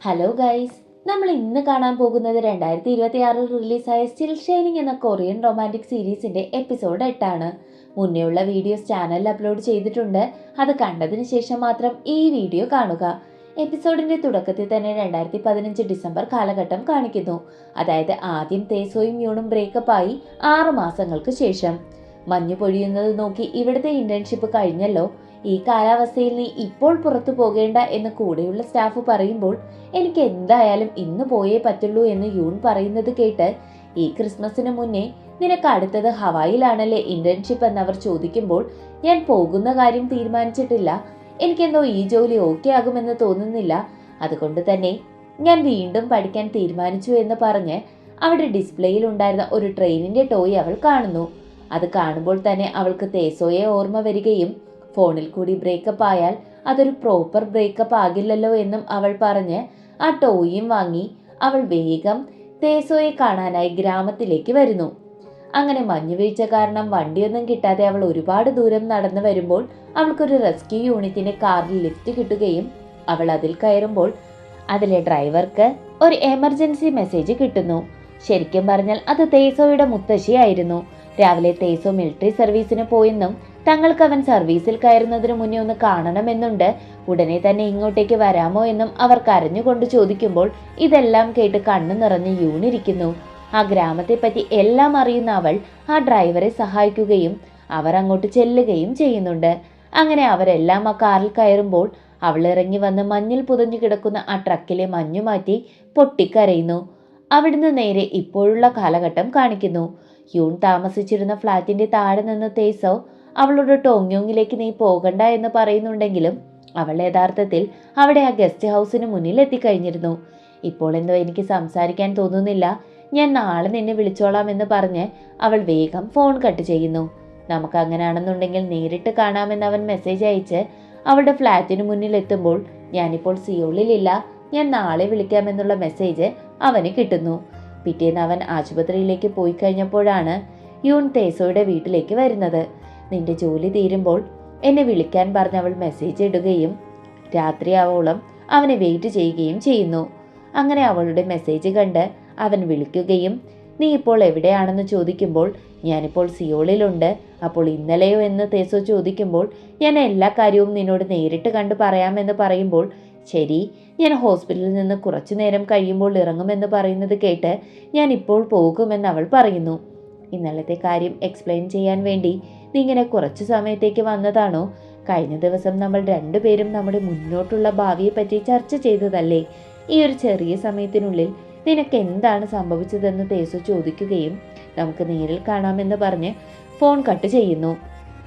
Hello guys, നമ്മൾ ഇന്ന് കാണാൻ പോകുന്നത് 2026 റിലീസായ സ്റ്റിൽ ഷൈനിങ് എന്ന കൊറിയൻ റൊമാൻറ്റിക് സീരീസിന്റെ എപ്പിസോഡ് 8 മുന്നേയുള്ള വീഡിയോസ് ചാനലിൽ അപ്ലോഡ് ചെയ്തിട്ടുണ്ട്. അത് കണ്ടതിന് ശേഷം മാത്രം ഈ വീഡിയോ കാണുക. എപ്പിസോഡിന്റെ തുടക്കത്തിൽ തന്നെ 2015 ഡിസംബർ കാലഘട്ടം കാണിക്കുന്നു. അതായത് ആദ്യം തേസോയും യൂണും ബ്രേക്കപ്പ് ആയി 6 മാസങ്ങൾക്ക് ശേഷം. മഞ്ഞു പൊഴിയുന്നത് നോക്കി ഇവിടുത്തെ ഇന്റേൺഷിപ്പ് കഴിഞ്ഞല്ലോ, ഈ കാലാവസ്ഥയിൽ നീ ഇപ്പോൾ പുറത്തു പോകേണ്ട എന്ന് കൂടെയുള്ള സ്റ്റാഫ് പറയുമ്പോൾ എനിക്ക് എന്തായാലും ഇന്ന് പോയേ പറ്റുള്ളൂ എന്ന് യൂൺ പറയുന്നത് കേട്ട് ഈ ക്രിസ്മസിന് മുന്നേ നിനക്ക് അടുത്തത് ഹവായിലാണല്ലേ ഇന്റേൺഷിപ്പ് എന്നവർ ചോദിക്കുമ്പോൾ ഞാൻ പോകുന്ന കാര്യം തീരുമാനിച്ചിട്ടില്ല, എനിക്കെന്തോ ഈ ജോലി ഓക്കെ ആകുമെന്ന് തോന്നുന്നില്ല, അതുകൊണ്ട് തന്നെ ഞാൻ വീണ്ടും പഠിക്കാൻ തീരുമാനിച്ചു എന്ന് പറഞ്ഞ് അവിടെ ഡിസ്പ്ലേയിൽ ഉണ്ടായിരുന്ന ഒരു ട്രെയിനിന്റെ ടോയ് അവൾ കാണുന്നു. അത് കാണുമ്പോൾ തന്നെ അവൾക്ക് തേസോയെ ഓർമ്മ വരികയും ഫോണിൽ കൂടി ബ്രേക്കപ്പ് ആയാൽ അതൊരു പ്രോപ്പർ ബ്രേക്കപ്പ് ആകില്ലല്ലോ എന്നും അവൾ പറഞ്ഞ് ആ ടോയും വാങ്ങി അവൾ വേഗം തേസോയെ കാണാനായി ഗ്രാമത്തിലേക്ക് വരുന്നു. അങ്ങനെ മഞ്ഞുവീഴ്ച കാരണം വണ്ടിയൊന്നും കിട്ടാതെ അവൾ ഒരുപാട് ദൂരം നടന്നു വരുമ്പോൾ അവൾക്കൊരു റെസ്ക്യൂ യൂണിറ്റിന്റെ കാറിൽ ലിഫ്റ്റ് കിട്ടുകയും അവൾ അതിൽ കയറുമ്പോൾ അതിലെ ഡ്രൈവർക്ക് ഒരു എമർജൻസി മെസ്സേജ് കിട്ടുന്നു. ശരിക്കും പറഞ്ഞാൽ അത് തേസോയുടെ മുത്തശ്ശിയായിരുന്നു. രാവിലെ തേസോ മിലിറ്ററി സർവീസിന് പോയെന്നും തങ്ങൾക്ക് അവൻ സർവീസിൽ കയറുന്നതിന് മുന്നേ ഒന്ന് കാണണമെന്നുണ്ട്, ഉടനെ തന്നെ ഇങ്ങോട്ടേക്ക് വരാമോ എന്നും അവർ കരഞ്ഞുകൊണ്ട് ചോദിക്കുമ്പോൾ ഇതെല്ലാം കേട്ട് കണ്ണു നിറഞ്ഞ് യൂണിരിക്കുന്നു. ആ ഗ്രാമത്തെപ്പറ്റി എല്ലാം അറിയുന്ന അവൾ ആ ഡ്രൈവറെ സഹായിക്കുകയും അവർ അങ്ങോട്ട് ചെല്ലുകയും ചെയ്യുന്നുണ്ട്. അങ്ങനെ അവരെല്ലാം ആ കാറിൽ കയറുമ്പോൾ അവൾ ഇറങ്ങി വന്ന് മഞ്ഞിൽ പുതഞ്ഞു കിടക്കുന്ന ആ ട്രക്കിലെ മഞ്ഞു മാറ്റി പൊട്ടിക്കരയുന്നു. അവിടുന്ന് നേരെ ഇപ്പോഴുള്ള കാലഘട്ടം കാണിക്കുന്നു. യൂൺ താമസിച്ചിരുന്ന ഫ്ലാറ്റിന്റെ താഴെ നിന്ന് തേസോ അവളോട് ടോങ്യോങ്ങിലേക്ക് നീ പോകണ്ട എന്ന് പറയുന്നുണ്ടെങ്കിലും അവൾ യഥാർത്ഥത്തിൽ അവിടെ ആ ഗസ്റ്റ് ഹൗസിന് മുന്നിൽ എത്തിക്കഴിഞ്ഞിരുന്നു. ഇപ്പോൾ എന്തോ എനിക്ക് സംസാരിക്കാൻ തോന്നുന്നില്ല, ഞാൻ നാളെ നിന്നെ വിളിച്ചോളാം എന്ന് പറഞ്ഞ് അവൾ വേഗം ഫോൺ കട്ട് ചെയ്യുന്നു. നമുക്ക് അങ്ങനെയാണെന്നുണ്ടെങ്കിൽ നേരിട്ട് കാണാമെന്ന് അവൻ മെസ്സേജ് അയച്ച് അവളുടെ ഫ്ലാറ്റിന് മുന്നിൽ എത്തുമ്പോൾ ഞാനിപ്പോൾ സിയോളിലില്ല, ഞാൻ നാളെ വിളിക്കാമെന്നുള്ള മെസ്സേജ് അവന് കിട്ടുന്നു. പിറ്റേന്ന് അവൻ ആശുപത്രിയിലേക്ക് പോയി കഴിഞ്ഞപ്പോഴാണ് യൂൺ തേസോയുടെ വീട്ടിലേക്ക് വരുന്നത്. നിന്റെ ജോലി തീരുമ്പോൾ എന്നെ വിളിക്കാൻ പറഞ്ഞവൾ മെസ്സേജ് ഇടുകയും രാത്രിയാവോളം അവനെ വെയിറ്റ് ചെയ്യുകയും ചെയ്യുന്നു. അങ്ങനെ അവളുടെ മെസ്സേജ് കണ്ട് അവൻ വിളിക്കുകയും നീ ഇപ്പോൾ എവിടെയാണെന്ന് ചോദിക്കുമ്പോൾ ഞാനിപ്പോൾ സിയോളിലുണ്ട്, അപ്പോൾ ഇന്നലെയോ എന്ന് തേസോ ചോദിക്കുമ്പോൾ ഞാൻ എല്ലാ കാര്യവും നിന്നോട് നേരിട്ട് കണ്ട് പറയാമെന്ന് പറയുമ്പോൾ ശരി, ഞാൻ ഹോസ്പിറ്റലിൽ നിന്ന് കുറച്ചു നേരം കഴിയുമ്പോൾ ഇറങ്ങുമെന്ന് പറയുന്നത് കേട്ട് ഞാൻ ഇപ്പോൾ പോകുമെന്ന് അവൾ പറയുന്നു. ഇന്നലത്തെ കാര്യം എക്സ്പ്ലെയിൻ ചെയ്യാൻ വേണ്ടി നീ ഇങ്ങനെ കുറച്ചു സമയത്തേക്ക് വന്നതാണോ? കഴിഞ്ഞ ദിവസം നമ്മൾ രണ്ടുപേരും നമ്മുടെ മുന്നോട്ടുള്ള ഭാവിയെപ്പറ്റി ചർച്ച ചെയ്തതല്ലേ? ഈ ഒരു ചെറിയ സമയത്തിനുള്ളിൽ നിനക്ക് എന്താണ് സംഭവിച്ചതെന്ന് തേസോ ചോദിക്കുകയും നമുക്ക് നേരിൽ കാണാമെന്ന് പറഞ്ഞ് ഫോൺ കട്ട് ചെയ്യുന്നു.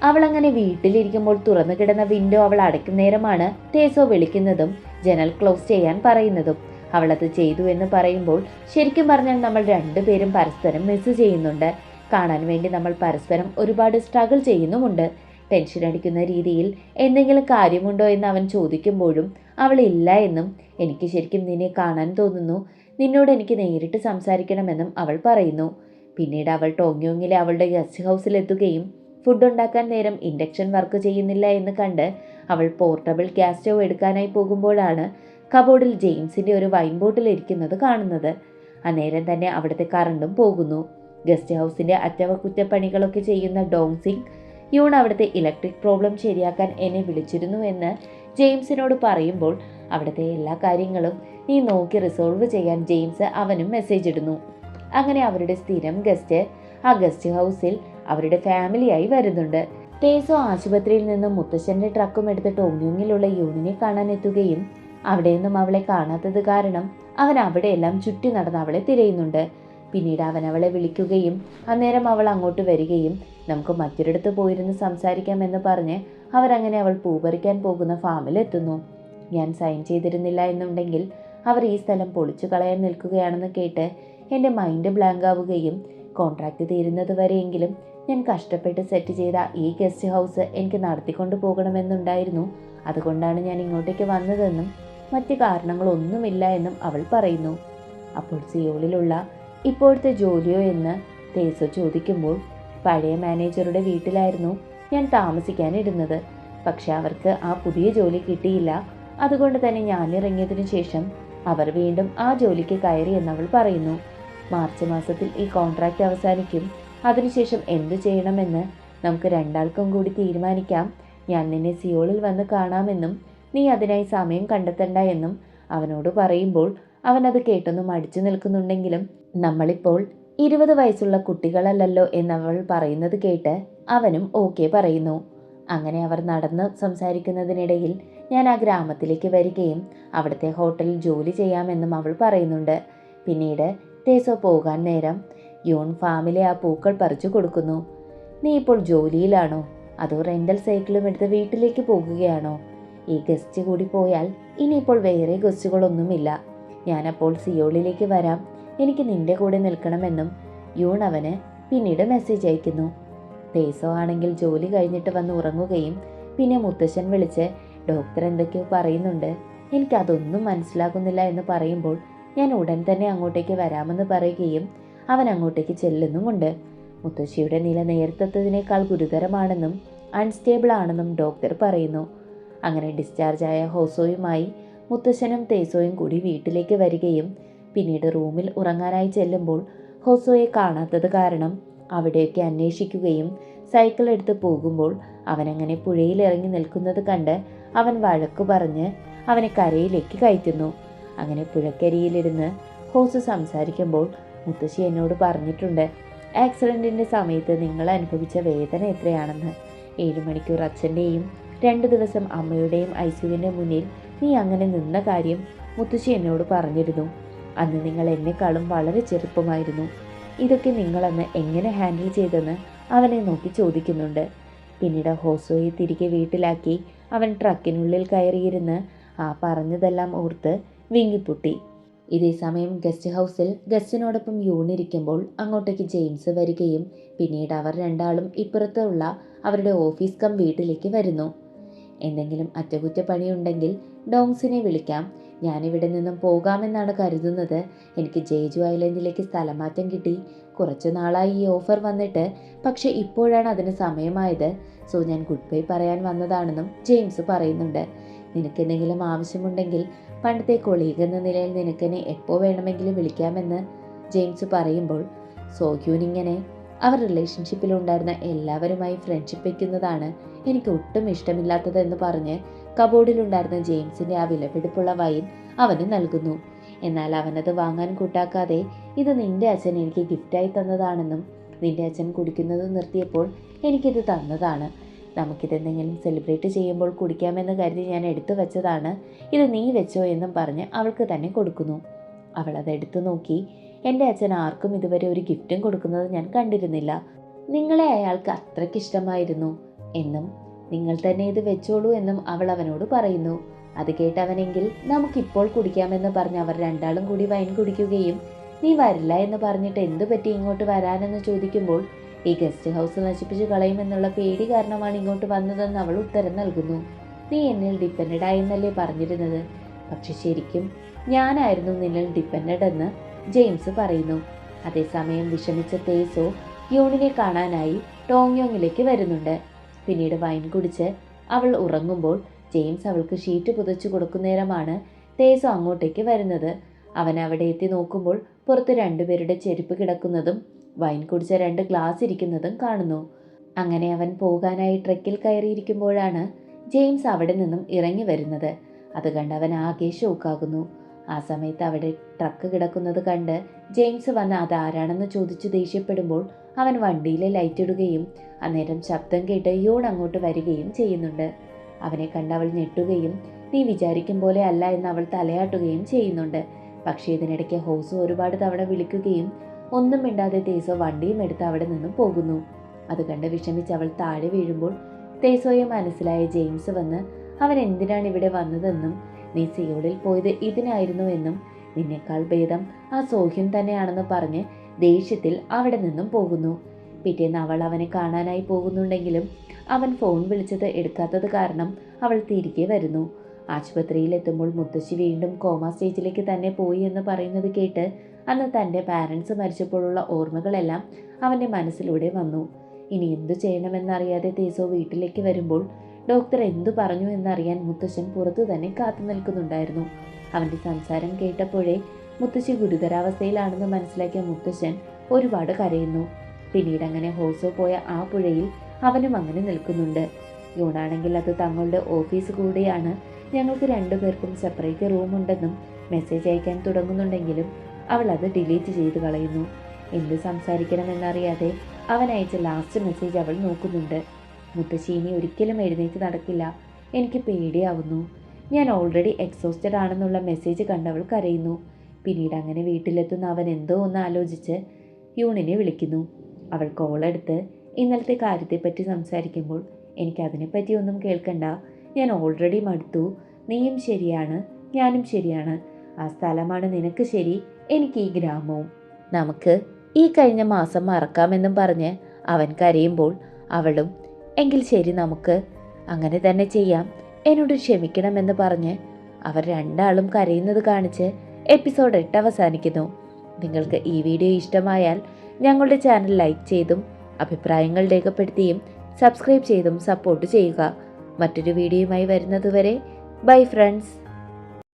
അവൾ അങ്ങനെ വീട്ടിലിരിക്കുമ്പോൾ തുറന്നു കിടന്ന വിൻഡോ അവൾ അടയ്ക്കുന്ന നേരമാണ് തേസോ വിളിക്കുന്നതും ജനൽ ക്ലോസ് ചെയ്യാൻ പറയുന്നതും. അവൾ അത് ചെയ്തു എന്ന് പറയുമ്പോൾ ശരിക്കും പറഞ്ഞാൽ നമ്മൾ രണ്ടുപേരും പരസ്പരം മിസ് ചെയ്യുന്നുണ്ട്. കാണാൻ വേണ്ടി നമ്മൾ പരസ്പരം ഒരുപാട് സ്ട്രഗിൾ ചെയ്യുന്നുമുണ്ട്. ടെൻഷൻ അടിക്കുന്ന രീതിയിൽ എന്തെങ്കിലും കാര്യമുണ്ടോ എന്ന് അവൻ ചോദിക്കുമ്പോഴും അവൾ ഇല്ല എന്നും എനിക്ക് ശരിക്കും നിന്നെ കാണാൻ തോന്നുന്നു, നിന്നോട് എനിക്ക് നേരിട്ട് സംസാരിക്കണമെന്നും അവൾ പറയുന്നു. പിന്നീട് അവൾ ടോങ്യോങ്ങിലെ അവളുടെ ഗസ്റ്റ് ഹൗസിലെത്തുകയും ഫുഡ് ഉണ്ടാക്കാൻ നേരം ഇൻഡക്ഷൻ വർക്ക് ചെയ്യുന്നില്ല എന്ന് കണ്ട് അവൾ പോർട്ടബിൾ ഗ്യാസ് സ്റ്റവ് എടുക്കാനായി പോകുമ്പോഴാണ് കബോർഡിൽ ജെയിംസിന്റെ ഒരു വൈൻ ബോട്ടിൽ ഇരിക്കുന്നത് കാണുന്നത്. അന്നേരം തന്നെ അവിടുത്തെ കറണ്ടും പോകുന്നു. ഗസ്റ്റ് ഹൗസിന്റെ അറ്റകുറ്റപ്പണികളൊക്കെ ചെയ്യുന്ന ഡോങ് സിംഗ് യൂൺ അവിടുത്തെ ഇലക്ട്രിക് പ്രോബ്ലം ശരിയാക്കാൻ എന്നെ വിളിച്ചിരുന്നു എന്ന് ജെയിംസിനോട് പറയുമ്പോൾ അവിടുത്തെ എല്ലാ കാര്യങ്ങളും നീ നോക്കി റിസോൾവ് ചെയ്യാൻ ജെയിംസ് അവനും മെസ്സേജ് ഇടുന്നു. അങ്ങനെ അവരുടെ സ്ഥിരം ഗസ്റ്റ് ആ ഗസ്റ്റ് ഹൗസിൽ അവരുടെ ഫാമിലിയായി വരുന്നുണ്ട്. തേസോ ആശുപത്രിയിൽ നിന്നും മുത്തശ്ശന്റെ ട്രക്കും എടുത്ത് ടോങ്യോങ്ങിലുള്ള യൂണിനെ കാണാൻ എത്തുകയും അവിടെ നിന്നും അവളെ കാണാത്തത് കാരണം അവൻ അവിടെയെല്ലാം ചുറ്റി നടന്ന് അവളെ തിരയുന്നുണ്ട്. പിന്നീട് അവൻ അവളെ വിളിക്കുകയും അന്നേരം അവൾ അങ്ങോട്ട് വരികയും നമുക്ക് മറ്റൊരിടത്ത് പോയിരുന്ന് സംസാരിക്കാമെന്ന് പറഞ്ഞ് അവരങ്ങനെ അവൾ പൂപറിക്കാൻ പോകുന്ന ഫാമിൽ എത്തുന്നു. ഞാൻ സൈൻ ചെയ്തിരുന്നില്ല എന്നുണ്ടെങ്കിൽ അവർ ഈ സ്ഥലം പൊളിച്ചു കളയാൻ നിൽക്കുകയാണെന്ന് കേട്ട് എൻ്റെ മൈൻഡ് ബ്ലാങ്ക് ആവുകയും കോൺട്രാക്റ്റ് തീരുന്നത് വരെയെങ്കിലും ഞാൻ കഷ്ടപ്പെട്ട് സെറ്റ് ചെയ്ത ഈ ഗസ്റ്റ് ഹൗസ് എനിക്ക് നടത്തിക്കൊണ്ട് പോകണമെന്നുണ്ടായിരുന്നു, അതുകൊണ്ടാണ് ഞാൻ ഇങ്ങോട്ടേക്ക് വന്നതെന്നും മറ്റ് കാരണങ്ങളൊന്നുമില്ല എന്നും അവൾ പറയുന്നു. അപ്പോൾ സിയോളിലുള്ള ഇപ്പോഴത്തെ ജോലിയോ എന്ന് തേസോ ചോദിക്കുമ്പോൾ പഴയ മാനേജറുടെ വീട്ടിലായിരുന്നു ഞാൻ താമസിക്കാനിരുന്നത്, പക്ഷെ അവർക്ക് ആ പുതിയ ജോലി കിട്ടിയില്ല, അതുകൊണ്ട് തന്നെ ഞാനിറങ്ങിയതിനു ശേഷം അവർ വീണ്ടും ആ ജോലിക്ക് കയറി എന്നവൾ പറയുന്നു. മാർച്ച് മാസത്തിൽ ഈ കോൺട്രാക്റ്റ് അവസാനിക്കും. അതിനുശേഷം എന്തു ചെയ്യണമെന്ന് നമുക്ക് രണ്ടാൾക്കും കൂടി തീരുമാനിക്കാം. ഞാൻ നിന്നെ സിയോളിൽ വന്ന് കാണാമെന്നും നീ അതിനായി സമയം കണ്ടെത്തണ്ട എന്നും അവനോട് പറയുമ്പോൾ അവൻ അത് കേട്ടൊന്നും അടിച്ചു നിൽക്കുന്നുണ്ടെങ്കിലും നമ്മളിപ്പോൾ 20 വയസ്സുള്ള കുട്ടികളല്ലല്ലോ എന്നവൾ പറയുന്നത് കേട്ട് അവനും ഓക്കെ പറയുന്നു. അങ്ങനെ അവർ നടന്ന് സംസാരിക്കുന്നതിനിടയിൽ ഞാൻ ആ ഗ്രാമത്തിലേക്ക് വരികയും അവിടുത്തെ ഹോട്ടലിൽ ജോലി ചെയ്യാമെന്നും അവൾ പറയുന്നുണ്ട്. പിന്നീട് തേസോ പോകാൻ നേരം യൂൺ ഫാമിലെ ആ പൂക്കൾ പറിച്ചു കൊടുക്കുന്നു. നീ ഇപ്പോൾ ജോലിയിലാണോ, അതോ റെൻ്റൽ സൈക്കിളും എടുത്ത് വീട്ടിലേക്ക് പോകുകയാണോ? ഈ ഗസ്റ്റ് കൂടി പോയാൽ ഇനിയിപ്പോൾ വേറെ ഗസ്റ്റുകളൊന്നുമില്ല. ഞാനപ്പോൾ സിയോളിലേക്ക് വരാം, എനിക്ക് നിന്റെ കൂടെ നിൽക്കണമെന്നും യൂൺ അവന് പിന്നീട് മെസ്സേജ് അയക്കുന്നു. തേസോ ആണെങ്കിൽ ജോലി കഴിഞ്ഞിട്ട് വന്ന് ഉറങ്ങുകയും പിന്നെ മുത്തശ്ശൻ വിളിച്ച് ഡോക്ടർ എന്തൊക്കെയോ പറയുന്നുണ്ട്, എനിക്കതൊന്നും മനസ്സിലാകുന്നില്ല എന്ന് പറയുമ്പോൾ ഞാൻ ഉടൻ തന്നെ അങ്ങോട്ടേക്ക് വരാമെന്ന് പറയുകയും അവൻ അങ്ങോട്ടേക്ക് ചെല്ലുന്നുമുണ്ട്. മുത്തശ്ശിയുടെ നില നേരത്തതിനേക്കാൾ ഗുരുതരമാണെന്നും അൺസ്റ്റേബിൾ ആണെന്നും ഡോക്ടർ പറയുന്നു. അങ്ങനെ ഡിസ്ചാർജായ ഹോസോയുമായി മുത്തശ്ശനും തേസോയും കൂടി വീട്ടിലേക്ക് വരികയും പിന്നീട് റൂമിൽ ഉറങ്ങാനായി ചെല്ലുമ്പോൾ ഹോസോയെ കാണാത്തത് കാരണം അവിടെയൊക്കെ അന്വേഷിക്കുകയും സൈക്കിൾ എടുത്ത് പോകുമ്പോൾ അവനങ്ങനെ പുഴയിൽ ഇറങ്ങി നിൽക്കുന്നത് കണ്ട് അവൻ വഴക്കു പറഞ്ഞ് അവനെ കരയിലേക്ക് കയറ്റുന്നു. അങ്ങനെ പുഴക്കരിയിലിരുന്ന് ഹോസു സംസാരിക്കുമ്പോൾ മുത്തശ്ശി എന്നോട് പറഞ്ഞിട്ടുണ്ട്, ആക്സിഡൻറ്റിൻ്റെ സമയത്ത് നിങ്ങൾ അനുഭവിച്ച വേദന എത്രയാണെന്ന്. 7 മണിക്കൂർ അച്ഛൻ്റെയും 2 ദിവസം അമ്മയുടെയും ഐസിയുവിൻ്റെ മുന്നിൽ നീ അങ്ങനെ നിന്ന കാര്യം മുത്തശ്ശി എന്നോട് പറഞ്ഞിരുന്നു. അന്ന് നിങ്ങൾ എന്നെക്കാളും വളരെ ചെറുപ്പമായിരുന്നു. ഇതൊക്കെ നിങ്ങളന്ന് എങ്ങനെ ഹാൻഡിൽ ചെയ്തെന്ന് അവനെ നോക്കി ചോദിക്കുന്നുണ്ട്. പിന്നീട് ഹോസോയെ തിരികെ വീട്ടിലാക്കി അവൻ ട്രക്കിനുള്ളിൽ കയറിയിരുന്ന് ആ പറഞ്ഞതെല്ലാം ഓർത്ത് വിങ്ങിപ്പൊട്ടി. ഇതേ സമയം ഗസ്റ്റ് ഹൗസിൽ ഗസ്റ്റിനോടൊപ്പം യൂണിരിക്കുമ്പോൾ അങ്ങോട്ടേക്ക് ജെയിംസ് വരികയും പിന്നീട് അവർ രണ്ടാളും ഇപ്പുറത്തുള്ള അവരുടെ ഓഫീസ് കം വീട്ടിലേക്ക് വരുന്നു. എന്തെങ്കിലും അറ്റകുറ്റപ്പണിയുണ്ടെങ്കിൽ ഡോങ്സിനെ വിളിക്കാം, ഞാനിവിടെ നിന്നും പോകാമെന്നാണ് കരുതുന്നത്. എനിക്ക് ജേജു ഐലൻഡിലേക്ക് സ്ഥലമാറ്റം കിട്ടി. കുറച്ചു നാളായി ഈ ഓഫർ വന്നിട്ട്, പക്ഷെ ഇപ്പോഴാണ് അതിന് സമയമായത്. സോ ഞാൻ ഗുഡ് ബൈ പറയാൻ വന്നതാണെന്നും ജെയിംസ് പറയുന്നുണ്ട്. നിനക്കെന്തെങ്കിലും ആവശ്യമുണ്ടെങ്കിൽ പണ്ടത്തെ കൊളീഗ് എന്ന നിലയിൽ നിനക്കെന്നെ എപ്പോൾ വേണമെങ്കിലും വിളിക്കാമെന്ന് ജെയിംസ് പറയുമ്പോൾ സോഹ്യൂനിങ്ങനെ അവർ റിലേഷൻഷിപ്പിലുണ്ടായിരുന്ന എല്ലാവരുമായി ഫ്രണ്ട്ഷിപ്പ് വയ്ക്കുന്നതാണ് എനിക്ക് ഒട്ടും ഇഷ്ടമില്ലാത്തതെന്ന് പറഞ്ഞ് കബോർഡിലുണ്ടായിരുന്ന ജെയിംസിൻ്റെ ആ വിലപിടിപ്പുള്ള വൈൻ അവന് നൽകുന്നു. എന്നാൽ അവനത് വാങ്ങാൻ കൂട്ടാക്കാതെ ഇത് നിന്റെ അച്ഛൻ എനിക്ക് ഗിഫ്റ്റായി തന്നതാണെന്നും നിന്റെ അച്ഛൻ കുടിക്കുന്നത് നിർത്തിയപ്പോൾ എനിക്കിത് തന്നതാണ്. നമുക്കിതെന്തെങ്കിലും സെലിബ്രേറ്റ് ചെയ്യുമ്പോൾ കുടിക്കാമെന്ന് കരുതി ഞാൻ എടുത്തു വെച്ചതാണ്. ഇത് നീ വെച്ചോ എന്നും പറഞ്ഞ് അവൾക്ക് തന്നെ കൊടുക്കുന്നു. അവൾ അത് എടുത്തു നോക്കി, എൻ്റെ അച്ഛൻ ആർക്കും ഇതുവരെ ഒരു ഗിഫ്റ്റും കൊടുക്കുന്നത് ഞാൻ കണ്ടിരുന്നില്ല. നിങ്ങളെ അയാൾക്ക് അത്രയ്ക്ക് ഇഷ്ടമായിരുന്നു എന്നും നിങ്ങൾ തന്നെ ഇത് വെച്ചോളൂ എന്നും അവൾ അവനോട് പറയുന്നു. അത് കേട്ടവനെങ്കിൽ നമുക്കിപ്പോൾ കുടിക്കാമെന്ന് പറഞ്ഞ് അവർ രണ്ടാളും കൂടി വൈൻ കുടിക്കുകയും നീ വരില്ല എന്ന് പറഞ്ഞിട്ട് എന്തു പറ്റി ഇങ്ങോട്ട് വരാനെന്ന് ചോദിക്കുമ്പോൾ ഈ ഗസ്റ്റ് ഹൗസ് നശിപ്പിച്ച് കളയുമെന്നുള്ള പേടി കാരണമാണ് ഇങ്ങോട്ട് വന്നതെന്ന് അവൾ ഉത്തരം നൽകുന്നു. നീ എന്നിൽ ഡിപ്പെൻഡഡ് ആയെന്നല്ലേ പറഞ്ഞിരുന്നത്, പക്ഷെ ശരിക്കും ഞാനായിരുന്നു നിന്നിൽ ഡിപ്പെൻഡഡ് എന്ന് ജെയിംസ് പറയുന്നു. അതേസമയം വിഷമിച്ച തേസോ യൂണിനെ കാണാനായി ടോങ്യോങ്ങിലേക്ക് വരുന്നുണ്ട്. പിന്നീട് വൈൻ കുടിച്ച് അവൾ ഉറങ്ങുമ്പോൾ ജെയിംസ് അവൾക്ക് ഷീറ്റ് പുതച്ചു കൊടുക്കുന്നേരമാണ് തേസോ അങ്ങോട്ടേക്ക് വരുന്നത്. അവൻ അവിടെ എത്തി നോക്കുമ്പോൾ പുറത്ത് രണ്ടുപേരുടെ ചെരുപ്പ് കിടക്കുന്നതും വൈൻ കുടിച്ച 2 ഗ്ലാസ് ഇരിക്കുന്നതും കാണുന്നു. അങ്ങനെ അവൻ പോകാനായി ട്രക്കിൽ കയറിയിരിക്കുമ്പോഴാണ് ജെയിംസ് അവിടെ നിന്നും ഇറങ്ങി വരുന്നത്. അത് കണ്ട് അവൻ ആകെ ഷോക്കാകുന്നു. ആ സമയത്ത് അവിടെ ട്രക്ക് കിടക്കുന്നത് കണ്ട് ജെയിംസ് വന്ന് അതാരാണെന്ന് ചോദിച്ചു ദേഷ്യപ്പെടുമ്പോൾ അവൻ വണ്ടിയിലെ ലൈറ്റ് ഇടുകയും അന്നേരം ശബ്ദം കേട്ട് യൂൺ അങ്ങോട്ട് വരികയും ചെയ്യുന്നുണ്ട്. അവനെ കണ്ട് അവൾ ഞെട്ടുകയും നീ വിചാരിക്കും പോലെ അല്ല എന്ന് അവൾ തലയാട്ടുകയും ചെയ്യുന്നുണ്ട്. പക്ഷേ ഇതിനിടയ്ക്ക് ഹോസു ഒരുപാട് തവണ വിളിക്കുകയും ഒന്നും മിണ്ടാതെ തേസോ വണ്ടിയും എടുത്ത് അവിടെ നിന്നും പോകുന്നു. അത് കണ്ട് വിഷമിച്ച് അവൾ താഴെ വീഴുമ്പോൾ തേസോയെ മനസ്സിലായ ജെയിംസ് വന്ന് അവൻ എന്തിനാണ് ഇവിടെ വന്നതെന്നും നീ സിയോളിൽ പോയത് ഇതിനായിരുന്നു എന്നും നിന്നേക്കാൾ ഭേദം ആ സോഹ്യം തന്നെയാണെന്ന് പറഞ്ഞ് ദേഷ്യത്തിൽ അവിടെ നിന്നും പോകുന്നു. പിറ്റേന്ന് അവൾ അവനെ കാണാനായി പോകുന്നുണ്ടെങ്കിലും അവൻ ഫോൺ വിളിച്ചത് എടുക്കാത്തത് കാരണം അവൾ തിരികെ വരുന്നു. ആശുപത്രിയിൽ എത്തുമ്പോൾ മുത്തശ്ശി വീണ്ടും കോമ സ്റ്റേജിലേക്ക് തന്നെ പോയി എന്ന് പറയുന്നത് കേട്ട് അന്ന് തൻ്റെ പാരൻസ് മരിച്ചപ്പോഴുള്ള ഓർമ്മകളെല്ലാം അവൻ്റെ മനസ്സിലൂടെ വന്നു. ഇനി എന്തു ചെയ്യണമെന്നറിയാതെ തേസോ വീട്ടിലേക്ക് വരുമ്പോൾ ഡോക്ടർ എന്തു പറഞ്ഞു എന്നറിയാൻ മുത്തശ്ശൻ പുറത്തു തന്നെ കാത്തു നിൽക്കുന്നുണ്ടായിരുന്നു. അവൻ്റെ സംസാരം കേട്ടപ്പോഴേ മുത്തശ്ശി ഗുരുതരാവസ്ഥയിലാണെന്ന് മനസ്സിലാക്കിയ മുത്തശ്ശൻ ഒരുപാട് കരയുന്നു. പിന്നീട് അങ്ങനെ ഹോസോ പോയ ആ പുഴയിൽ അവനും അങ്ങനെ നിൽക്കുന്നുണ്ട്. യൂണാണെങ്കിൽ അത് തങ്ങളുടെ ഓഫീസ് കൂടിയാണ്, ഞങ്ങൾക്ക് രണ്ടുപേർക്കും സെപ്പറേറ്റ് റൂമുണ്ടെന്നും മെസ്സേജ് അയക്കാൻ തുടങ്ങുന്നുണ്ടെങ്കിലും അവൾ അത് ഡിലീറ്റ് ചെയ്ത് കളയുന്നു. എന്ത് സംസാരിക്കണമെന്നറിയാതെ അവൻ അയച്ച ലാസ്റ്റ് മെസ്സേജ് അവൾ നോക്കുന്നുണ്ട്. മുത്തശ്ശി ഇനി ഒരിക്കലും എഴുന്നേറ്റ് നടക്കില്ല, എനിക്ക് പേടിയാവുന്നു, ഞാൻ ഓൾറെഡി എക്സോസ്റ്റഡ് ആണെന്നുള്ള മെസ്സേജ് കണ്ടവൾ കരയുന്നു. പിന്നീട് അങ്ങനെ വീട്ടിലെത്തുന്ന അവൻ എന്തോ ഒന്ന് ആലോചിച്ച് യൂണിനെ വിളിക്കുന്നു. അവൾ കോളെടുത്ത് ഇന്നലത്തെ കാര്യത്തെപ്പറ്റി സംസാരിക്കുമ്പോൾ എനിക്കതിനെപ്പറ്റി ഒന്നും കേൾക്കണ്ട, ഞാൻ ഓൾറെഡി മടുത്തു, നീയും ശരിയാണ്, ഞാനും ശരിയാണ്, ആ സ്ഥലമാണ് നിനക്ക് ശരി, എനിക്ക് ഈ ഗ്രാമവും, നമുക്ക് ഈ കഴിഞ്ഞ മാസം മറക്കാമെന്നും പറഞ്ഞ് അവൻ കരയുമ്പോൾ അവളും എങ്കിൽ ശരി നമുക്ക് അങ്ങനെ തന്നെ ചെയ്യാം, എന്നോട് ക്ഷമിക്കണമെന്ന് പറഞ്ഞ് അവർ രണ്ടാളും കരയുന്നത് കാണിച്ച് എപ്പിസോഡ് 8 അവസാനിക്കുന്നു. നിങ്ങൾക്ക് ഈ വീഡിയോ ഇഷ്ടമായാൽ ഞങ്ങളുടെ ചാനൽ ലൈക്ക് ചെയ്തും അഭിപ്രായങ്ങൾ രേഖപ്പെടുത്തിയും സബ്സ്ക്രൈബ് ചെയ്തും സപ്പോർട്ട് ചെയ്യുക. മറ്റൊരു വീഡിയോയുമായി വരുന്നതുവരെ ബൈ ഫ്രണ്ട്സ്.